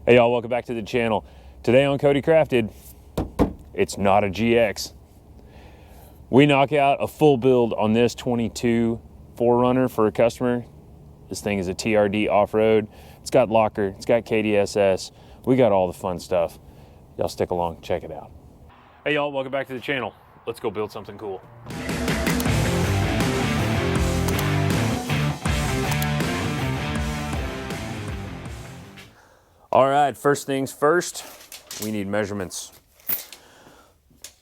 Hey y'all, welcome back to the channel. Today on CodyCrafted, it's not a GX. We knock out a full build on this 22 4Runner for a customer. This thing is a TRD Off-Road. It's got locker, it's got KDSS. We got all the fun stuff. Y'all stick along, check it out. Hey y'all, welcome back to the channel. Let's go build something cool. All right, first things first, we need measurements.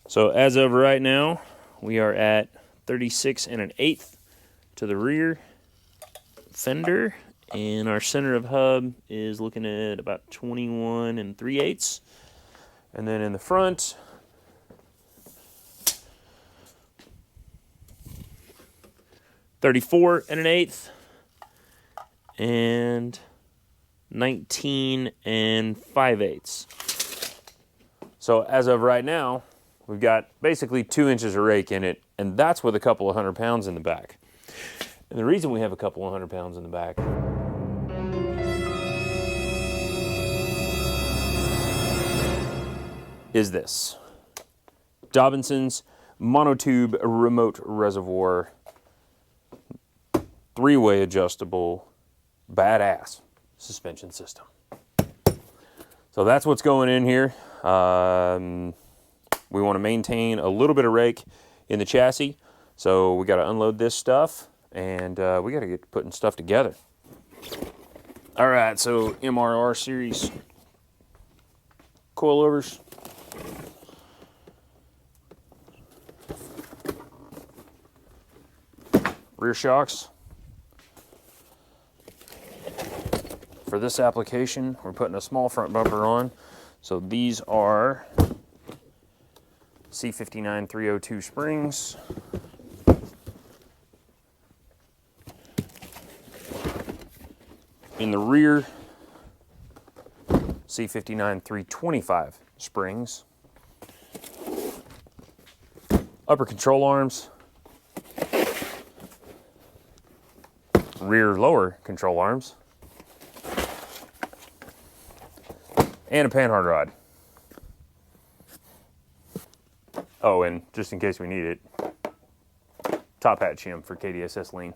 So as of right now, we are at 36 1/8 to the rear fender, and our center of hub is looking at about 21 3/8. And then in the front, (34 1/8) and 19 5/8. So as of right now, we've got basically 2 inches of rake in it, and that's with a couple of 100 pounds in the back. And the reason we have a couple of 100 pounds in the back is this. Dobinsons monotube remote reservoir, 3-way adjustable, badass suspension system. So that's what's going in here. We want to maintain a little bit of rake in the chassis, so we got to unload this stuff, and we got to get putting stuff together. All right, so MRR series coilovers. Rear shocks. For this application, we're putting a small front bumper on. So these are C59 302 springs. In the rear, C59 325 springs. Upper control arms. Rear lower control arms. And a Panhard Rod. Oh, and just in case we need it, top hat shim for KDSS lean,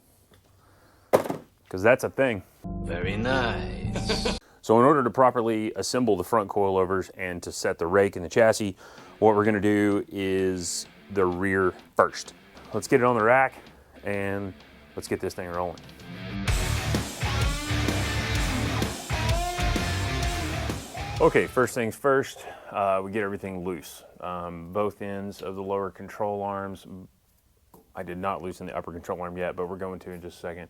because that's a thing. Very nice. So in order to properly assemble the front coilovers and to set the rake in the chassis, what we're gonna do is the rear first. Let's get it on the rack and let's get this thing rolling. Okay, first things first, we get everything loose. Both ends of the lower control arms. I did not loosen the upper control arm yet, but we're going to in just a second.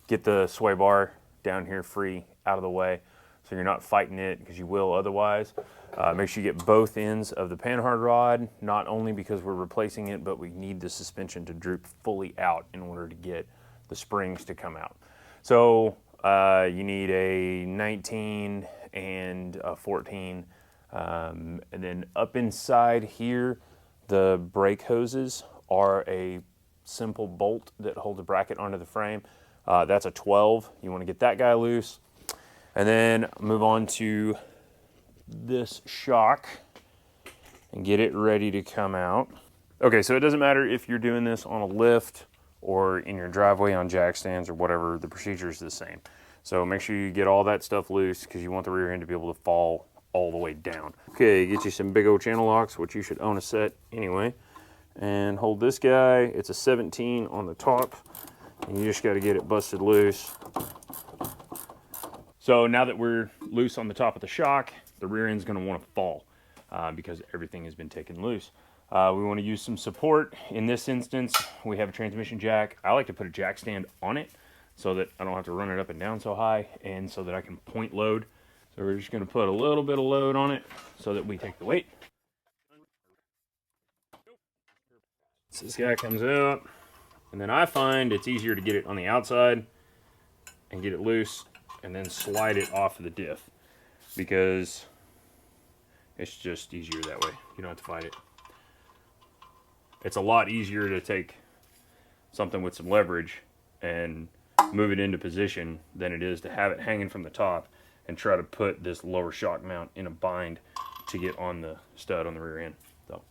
Get the sway bar down here free, out of the way, so you're not fighting it, because you will otherwise. Make sure you get both ends of the Panhard Rod, not only because we're replacing it, but we need the suspension to droop fully out in order to get the springs to come out. So you need a 19 and a 14, and then up inside here, the brake hoses are a simple bolt that holds a bracket onto the frame. That's a 12. You want to get that guy loose, and then move on to this shock and get it ready to come out. Okay, so it doesn't matter if you're doing this on a lift or in your driveway on jack stands or whatever, the procedure is the same. So make sure you get all that stuff loose, because you want the rear end to be able to fall all the way down. Okay, get you some big old channel locks, which you should own a set anyway. And hold this guy, it's a 17 on the top, and you just gotta get it busted loose. So now that we're loose on the top of the shock, the rear end's gonna wanna fall because everything has been taken loose. We wanna use some support. In this instance, we have a transmission jack. I like to put a jack stand on it, so that I don't have to run it up and down so high, and so that I can point load. So we're just gonna put a little bit of load on it so that we take the weight. So this guy comes out, and then I find it's easier to get it on the outside and get it loose, and then slide it off of the diff, because it's just easier that way. You don't have to fight it. It's a lot easier to take something with some leverage and move it into position than it is to have it hanging from the top and try to put this lower shock mount in a bind to get on the stud on the rear end. So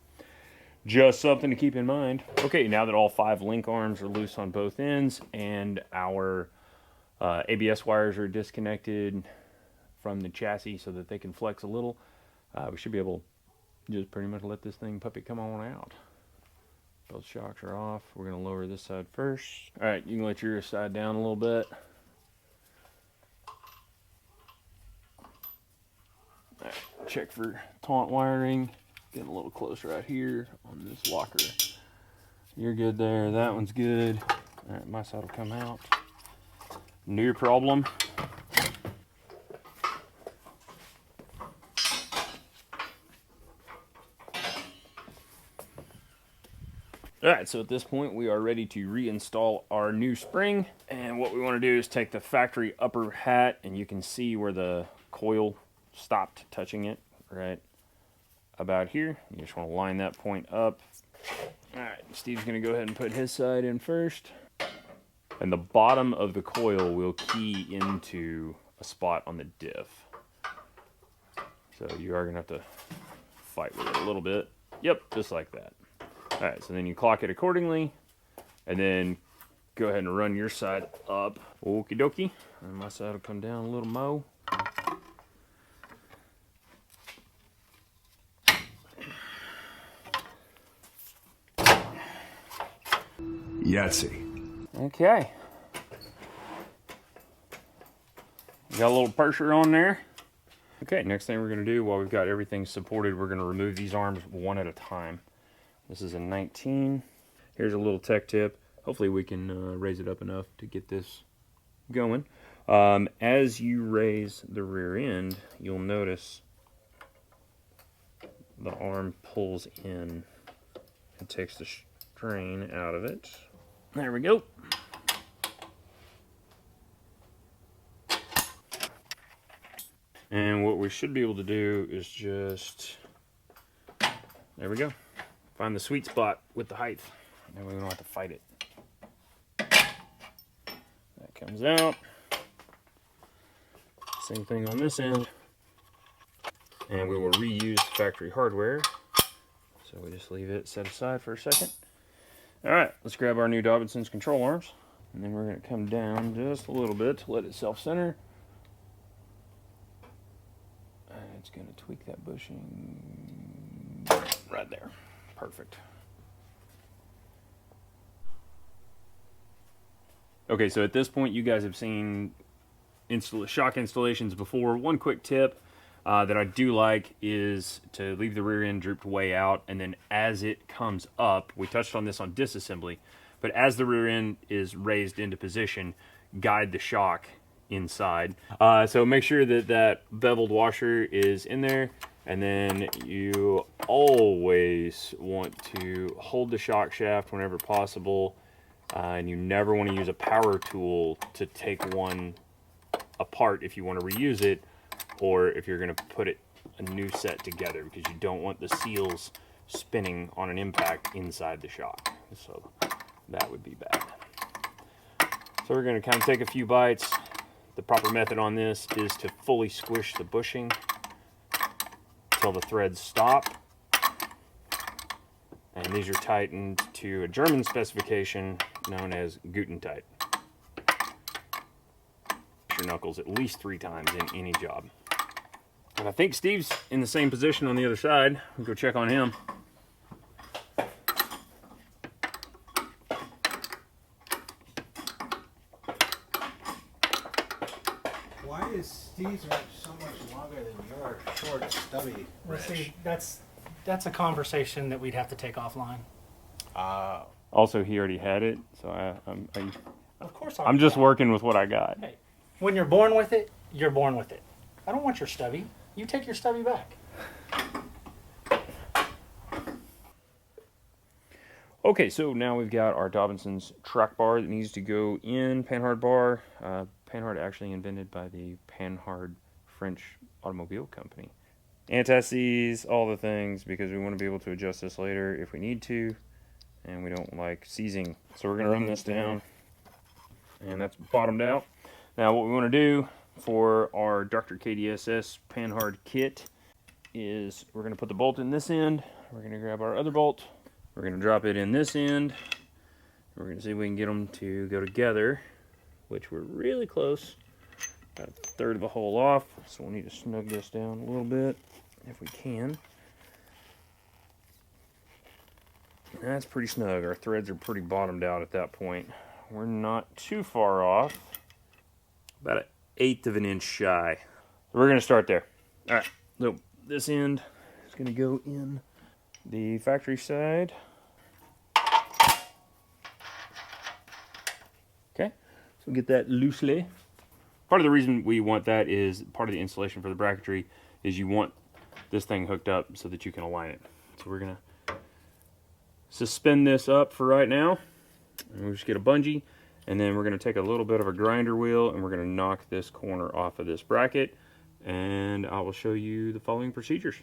just something to keep in mind. Okay, now that all 5 link arms are loose on both ends and our ABS wires are disconnected from the chassis so that they can flex a little, we should be able to just pretty much let this puppy come on out. Both shocks are off. We're going to lower this side first. All right, you can let your side down a little bit. All right, check for taunt wiring. Getting a little closer right here on this locker. You're good there. That one's good. All right, my side will come out. Knew your problem. All right, so at this point we are ready to reinstall our new spring. And what we want to do is take the factory upper hat, and you can see where the coil stopped touching it, right about here. You just want to line that point up. All right, Steve's going to go ahead and put his side in first. And the bottom of the coil will key into a spot on the diff. So you are going to have to fight with it a little bit. Yep, just like that. All right, so then you clock it accordingly, and then go ahead and run your side up. Okie dokie. And my side will come down a little more. Yahtzee. Okay. Got a little pressure on there. Okay, next thing we're going to do while we've got everything supported, we're going to remove these arms one at a time. This is a 19. Here's a little tech tip. Hopefully we can raise it up enough to get this going. As you raise the rear end, you'll notice the arm pulls in and takes the strain out of it. There we go. And what we should be able to do is just, there we go. Find the sweet spot with the height. That way we don't have to fight it. That comes out. Same thing on this end. And we will reuse factory hardware. So we just leave it set aside for a second. All right, let's grab our new Dobinsons control arms. And then we're going to come down just a little bit to let it self-center. And it's going to tweak that bushing right there. Perfect. Okay, so at this point you guys have seen shock installations before. One quick tip that I do like is to leave the rear end drooped way out, and then as it comes up, we touched on this on disassembly, but as the rear end is raised into position, guide the shock inside. So make sure that that beveled washer is in there. And then you always want to hold the shock shaft whenever possible, and you never want to use a power tool to take one apart if you want to reuse it, or if you're going to put a new set together, because you don't want the seals spinning on an impact inside the shock. So that would be bad. So we're going to kind of take a few bites. The proper method on this is to fully squish the bushing until the threads stop, and these are tightened to a German specification known as Guten tight. Your knuckles at least 3 times in any job. And I think Steve's in the same position on the other side. We'll go check on him. Why is Steve's wrench so much longer than your short, stubby Well, wrench? see, that's a conversation that we'd have to take offline. Also, he already had it, so Of course, I'm just working with what I got. Hey, when you're born with it, you're born with it. I don't want your stubby. You take your stubby back. Okay, so now we've got our Dobinsons track bar that needs to go in Panhard bar. Panhard actually invented by the Panhard French automobile company. Anti-seize, all the things, because we want to be able to adjust this later if we need to, and we don't like seizing. So we're going to run this down, and that's bottomed out. Now what we want to do for our Dr. KDSS Panhard kit is we're going to put the bolt in this end. We're going to grab our other bolt. We're going to drop it in this end. We're going to see if we can get them to go together, which we're really close. Got a third of the hole off, so we'll need to snug this down a little bit if we can. That's pretty snug. Our threads are pretty bottomed out at that point. We're not too far off. About 1/8 of an inch shy. So we're going to start there. All right, so this end is going to go in the factory side. Okay, so get that loosely. Part of the reason we want that is part of the installation for the bracketry is you want this thing hooked up so that you can align it. So we're going to suspend this up for right now. And we'll just get a bungee, and then we're going to take a little bit of a grinder wheel and we're going to knock this corner off of this bracket, and I will show you the following procedures.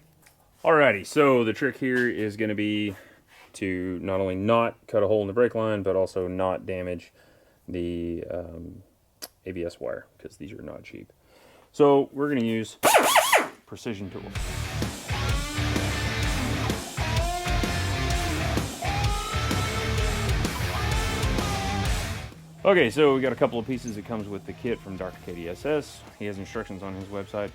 Alrighty, so the trick here is going to be to not only not cut a hole in the brake line, but also not damage the ABS wire, because these are not cheap. So we're going to use precision tools. Okay, so we got a couple of pieces that comes with the kit from Dr. KDSS. He has instructions on his website.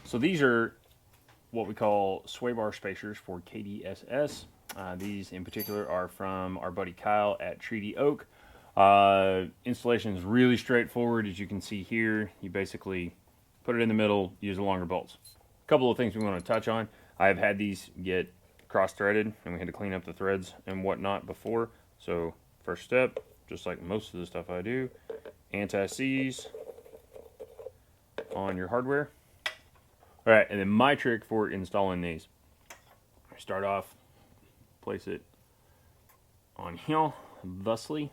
So these are what we call sway bar spacers for KDSS. These in particular are from our buddy Kyle at TRD Oak. Installation is really straightforward. As you can see here, you basically put it in the middle, use the longer bolts. A couple of things we want to touch on. I've had these get cross-threaded and we had to clean up the threads and whatnot before. So first step, just like most of the stuff I do, anti-seize on your hardware. All right, and then my trick for installing these, start off, place it on here, thusly.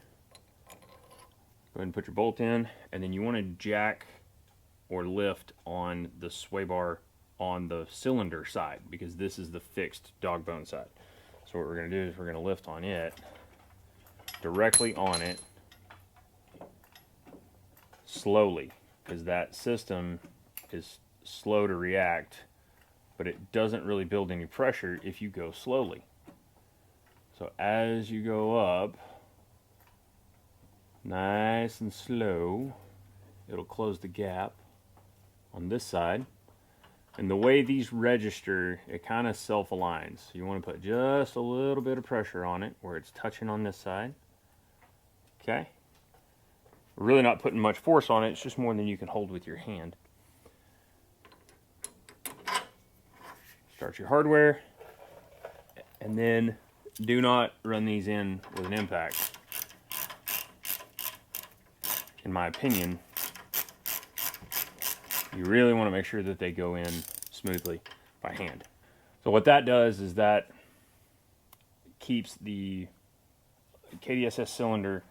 Go ahead and put your bolt in, and then you want to jack or lift on the sway bar on the cylinder side, because this is the fixed dog bone side. So what we're going to do is we're going to lift on it, directly on it, slowly, because that system is slow to react, but it doesn't really build any pressure if you go slowly. So as you go up, nice and slow, it'll close the gap on this side. And the way these register, it kind of self-aligns. So you want to put just a little bit of pressure on it where it's touching on this side. Okay? We're really not putting much force on it, it's just more than you can hold with your hand. Start your hardware, and then do not run these in with an impact. In my opinion, you really want to make sure that they go in smoothly by hand. So what that does is that keeps the KDSS cylinder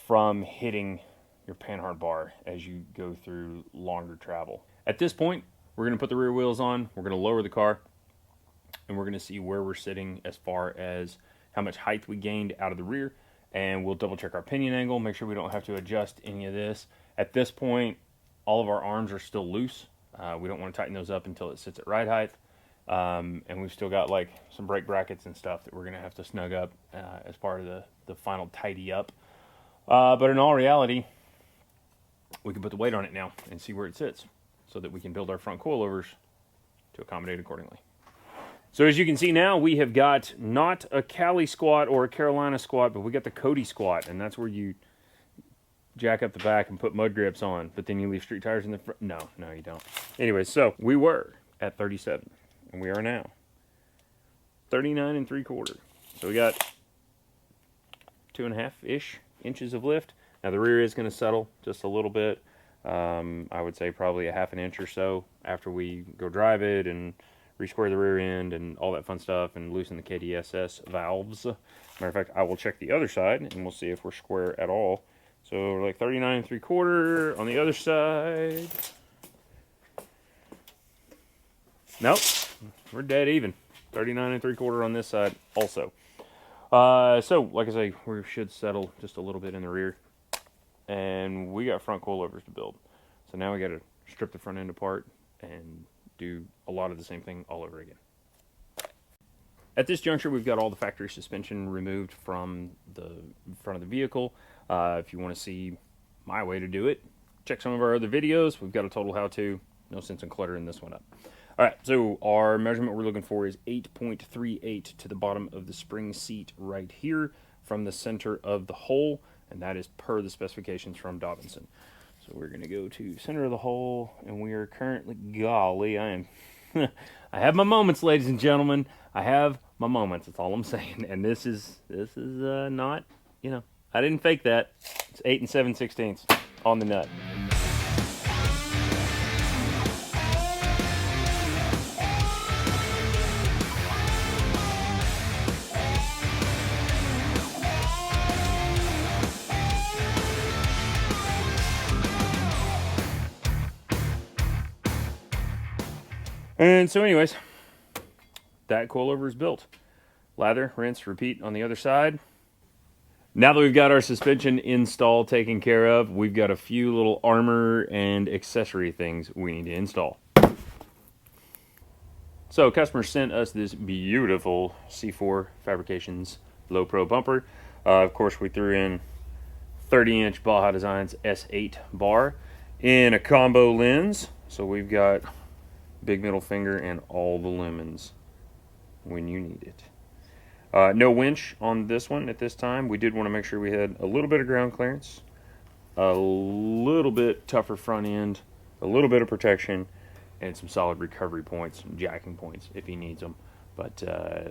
from hitting your Panhard bar as you go through longer travel. At this point, we're going to put the rear wheels on, we're going to lower the car, and we're going to see where we're sitting as far as how much height we gained out of the rear, and we'll double check our pinion angle, make sure we don't have to adjust any of this. At this point, all of our arms are still loose. We don't want to tighten those up until it sits at ride height. And we've still got like some brake brackets and stuff that we're going to have to snug up as part of the final tidy up. But in all reality, we can put the weight on it now and see where it sits so that we can build our front coilovers to accommodate accordingly. So as you can see now, we have got not a Cali squat or a Carolina squat, but we got the Cody squat, and that's where you jack up the back and put mud grips on, but then you leave street tires in the front. No, you don't. Anyway, so we were at 37, and we are now 39 3/4. So we got 2.5-ish inches of lift. Now the rear is going to settle just a little bit. I would say probably a 1/2 inch or so after we go drive it and resquare the rear end and all that fun stuff and loosen the KDSS valves. Matter of fact, I will check the other side and we'll see if we're square at all. So we're like 39 3/4 on the other side. Nope, we're dead even. 39 3/4 on this side also. So like I say, we should settle just a little bit in the rear, and we got front coilovers to build. So now we got to strip the front end apart and do a lot of the same thing all over again. At this juncture, we've got all the factory suspension removed from the front of the vehicle. If you want to see my way to do it, check some of our other videos. We've got a total how-to. No sense in cluttering this one up. All right, so our measurement we're looking for is 8.38 to the bottom of the spring seat right here from the center of the hole, and that is per the specifications from Dobinson. So we're going to go to center of the hole, and we are currently, golly, I have my moments, ladies and gentlemen. I have my moments. That's all I'm saying. And this is not, I didn't fake that. It's 8 7/16 on the nut. And so anyways, that coilover is built. Lather, rinse, repeat on the other side. Now that we've got our suspension install taken care of, we've got a few little armor and accessory things we need to install. So customer sent us this beautiful C4 Fabrications Low Pro bumper. Of course, we threw in 30-inch Baja Designs S8 bar in a combo lens. So we've got big middle finger and all the lemons when you need it. No winch on this one at this time. We did want to make sure we had a little bit of ground clearance, a little bit tougher front end, a little bit of protection, and some solid recovery points, jacking points if he needs them. But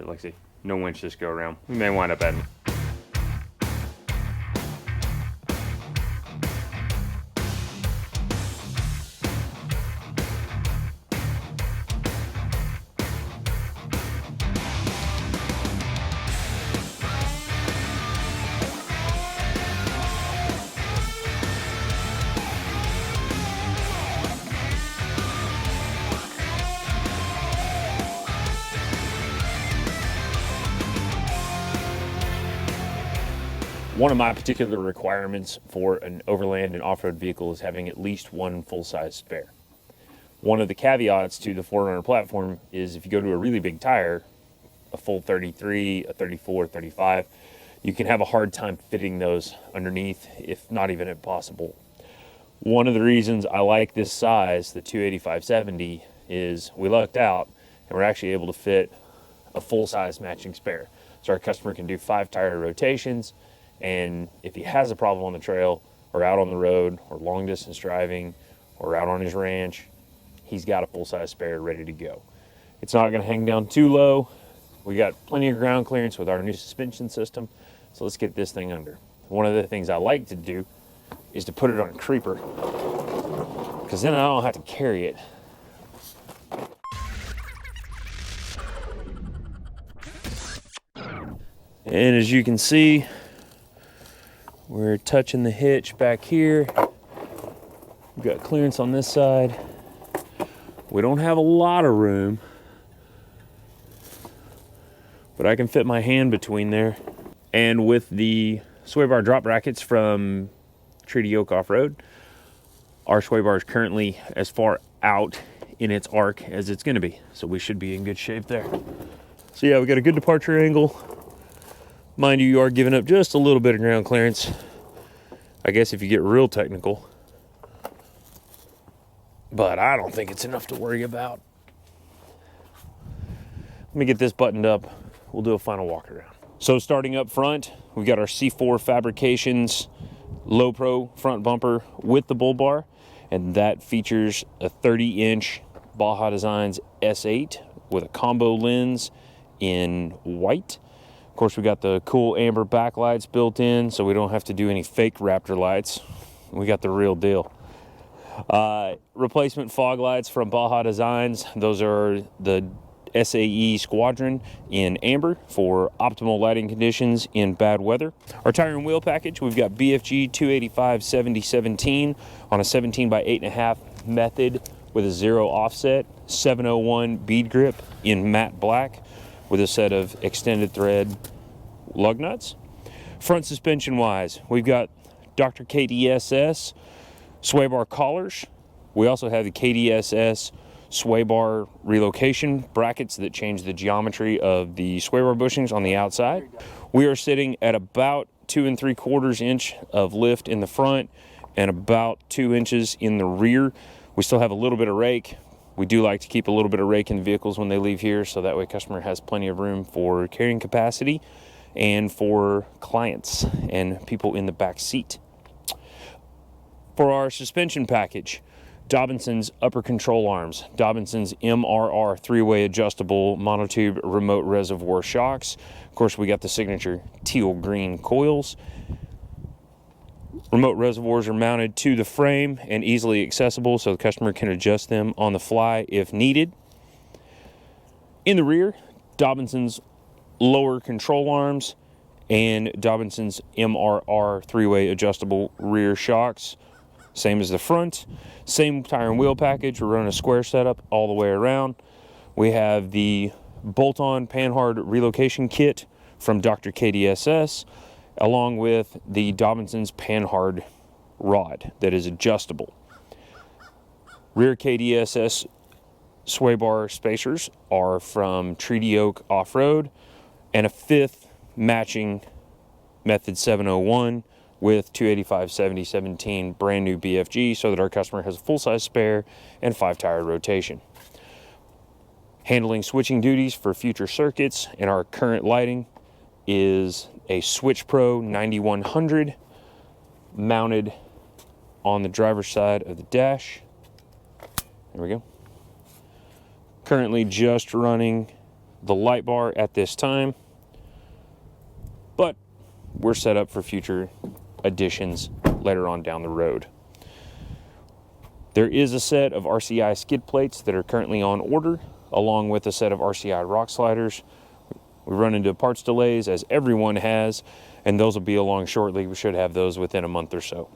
like I say, no winch this go around. We may wind up adding. One of my particular requirements for an overland and off-road vehicle is having at least one full-size spare. One of the caveats to the 4Runner platform is if you go to a really big tire, a full 33, a 34, 35, you can have a hard time fitting those underneath, if not even impossible. One of the reasons I like this size, the 285/70, is we lucked out and we're actually able to fit a full-size matching spare. So our customer can do 5 tire rotations, and if he has a problem on the trail or out on the road or long distance driving or out on his ranch, he's got a full-size spare ready to go. It's not going to hang down too low. We got plenty of ground clearance with our new suspension system, so let's get this thing under. One of the things I like to do is to put it on a creeper, because then I don't have to carry it. And as you can see, we're touching the hitch back here. We've got clearance on this side. We don't have a lot of room, but I can fit my hand between there. And with the sway bar drop brackets from TRD Off-Road, our sway bar is currently as far out in its arc as it's gonna be. So we should be in good shape there. So yeah, we got a good departure angle. Mind you, you are giving up just a little bit of ground clearance, I guess if you get real technical. But I don't think it's enough to worry about. Let me get this buttoned up. We'll do a final walk around. So starting up front, we've got our C4 Fabrications Low Pro front bumper with the bull bar, and that features a 30-inch Baja Designs S8 with a combo lens in white. Of course, we got the cool amber backlights built in, so we don't have to do any fake Raptor lights. We got the real deal. Replacement fog lights from Baja Designs. Those are the SAE Squadron in amber for optimal lighting conditions in bad weather. Our tire and wheel package, we've got BFG 285/70/17 on a 17 by 8.5 method with a 0 offset, 701 bead grip in matte black with a set of extended thread lug nuts. Front suspension wise, we've got Dr. KDSS sway bar collars. We also have the KDSS sway bar relocation brackets that change the geometry of the sway bar bushings on the outside. We are sitting at about 2 3/4 inch of lift in the front and about 2 inches in the rear. We still have a little bit of rake. We do like to keep a little bit of rake in the vehicles when they leave here, so that way customer has plenty of room for carrying capacity and for clients and people in the back seat. For our suspension package, Dobinsons upper control arms, Dobinsons MRR 3-way adjustable monotube remote reservoir shocks. Of course, we got the signature teal green coils. Remote reservoirs are mounted to the frame and easily accessible, so the customer can adjust them on the fly if needed. In the rear, Dobinsons lower control arms and Dobinsons MRR 3-way adjustable rear shocks. Same as the front. Same tire and wheel package. We're running a square setup all the way around. We have the bolt-on Panhard relocation kit from Dr. KDSS, along with the Dobinsons Panhard Rod that is adjustable. Rear KDSS sway bar spacers are from TRD Off-Road, and a 5th matching Method 701 with 285/70/17 brand new BFG, so that our customer has a full-size spare and 5-tire rotation. Handling switching duties for future circuits and our current lighting is a Switch Pro 9100 mounted on the driver's side of the dash. There we go. Currently just running the light bar at this time, but we're set up for future additions later on down the road. There is a set of RCI skid plates that are currently on order, along with a set of RCI rock sliders. We run into parts delays, as everyone has, and those will be along shortly. We should have those within a month or so.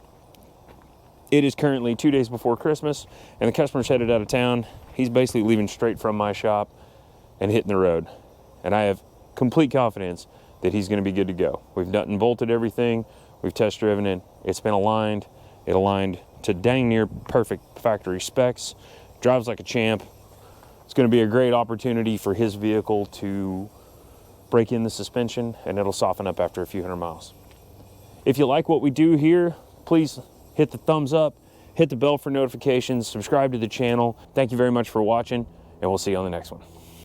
It is currently 2 days before Christmas, and the customer's headed out of town. He's basically leaving straight from my shop and hitting the road. And I have complete confidence that he's going to be good to go. We've nut and bolted everything. We've test driven it. It's been aligned. It aligned to dang near perfect factory specs. Drives like a champ. It's going to be a great opportunity for his vehicle to break in the suspension, and it'll soften up after a few hundred miles. If you like what we do here, please hit the thumbs up, hit the bell for notifications, subscribe to the channel. Thank you very much for watching, and we'll see you on the next one.